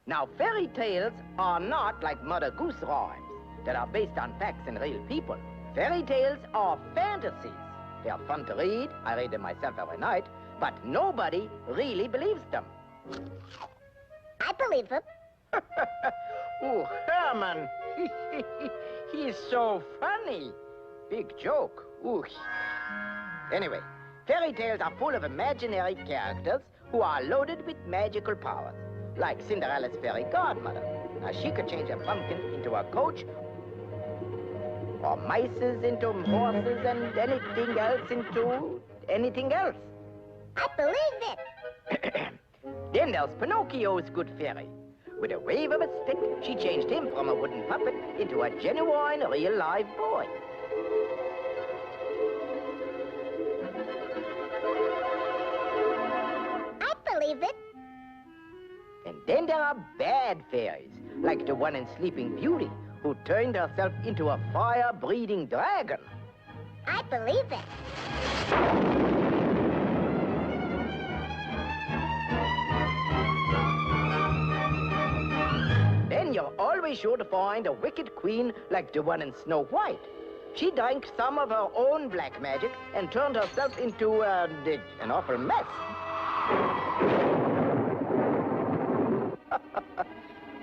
Now, fairy tales are not like Mother Goose rhymes that are based on facts and real people. Fairy tales are fantasies. They are fun to read. I read them myself every night. But nobody really believes them. I believe them. Oh, Herman. He's so funny. Big joke. Ooh. Anyway, fairy tales are full of imaginary characters who are loaded with magical powers. Like Cinderella's fairy godmother. Now, she could change a pumpkin into a coach, or mices into horses, and anything else into anything else. I believe it. Then there's Pinocchio's good fairy. With a wave of a stick, she changed him from a wooden puppet into a genuine, real live boy. I believe it. And then there are bad fairies, like the one in Sleeping Beauty, who turned herself into a fire-breathing dragon. I believe it. Then you're always sure to find a wicked queen like the one in Snow White. She drank some of her own black magic and turned herself into an awful mess.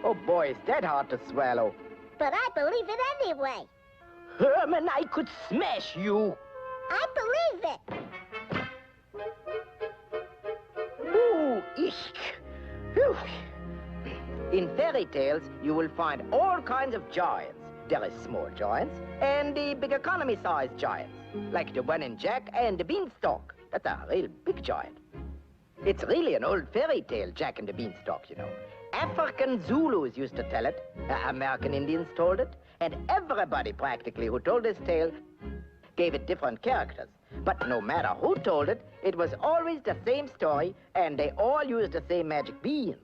Oh boy, is that hard to swallow. But I believe it anyway. Herman, I could smash you. I believe it. Ooh, ishk. Whew. In fairy tales, you will find all kinds of giants. There are small giants and the big economy-sized giants, like the one in Jack and the Beanstalk. That's a real big giant. It's really an old fairy tale, Jack and the Beanstalk, you know. African Zulus used to tell it. American Indians told it. And everybody, practically, who told this tale gave it different characters. But no matter who told it, it was always the same story, and they all used the same magic beans.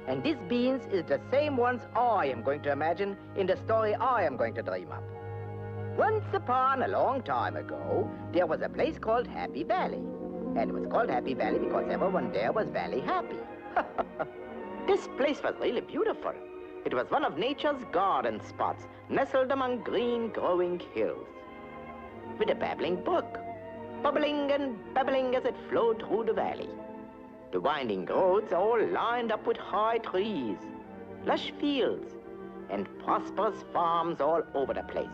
And these beans is the same ones I am going to imagine in the story I am going to dream up. Once upon a long time ago, there was a place called Happy Valley. And it was called Happy Valley because everyone there was valley happy. This place was really beautiful. It was one of nature's garden spots, nestled among green, growing hills, with a babbling brook, bubbling and babbling as it flowed through the valley. The winding roads all lined up with high trees, lush fields, and prosperous farms all over the place.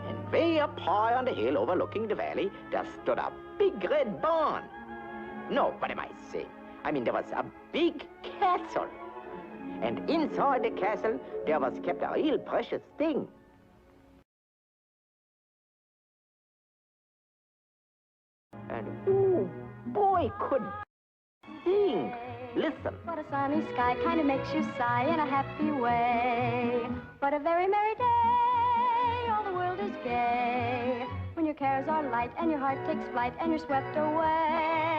And way up high on the hill overlooking the valley, there stood a big red barn. No, what am I saying? I mean, there was a big castle. And inside the castle, there was kept a real precious thing. And, ooh, boy, could sing. Listen. What a sunny sky kind of makes you sigh in a happy way. What a very merry day, all the world is gay. When your cares are light and your heart takes flight and you're swept away.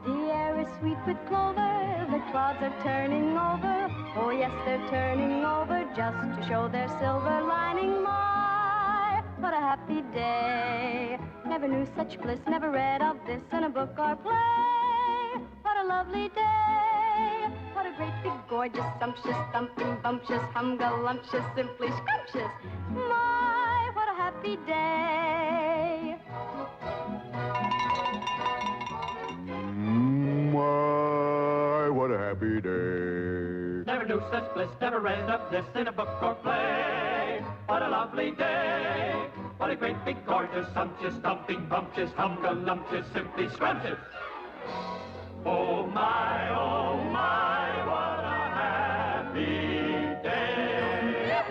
The air is sweet with clover, the clouds are turning over. Oh yes, they're turning over just to show their silver lining. My, what a happy day. Never knew such bliss, never read of this in a book or play. What a lovely day. What a great big gorgeous sumptuous thumping bumptious humgalumptious simply scrumptious. My, what a happy day. My, what a happy day. Never knew such bliss, never read of this in a book or play. What a lovely day. What a great big gorgeous sumptuous thumping bumptious humgalumptious simply scrumptious. Oh my, what a happy day.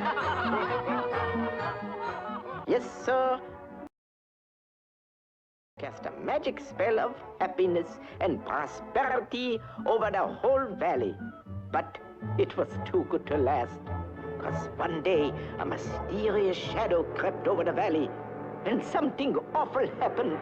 Yes, sir. Cast a magic spell of happiness and prosperity over the whole valley. But it was too good to last. Because one day, a mysterious shadow crept over the valley, and something awful happened.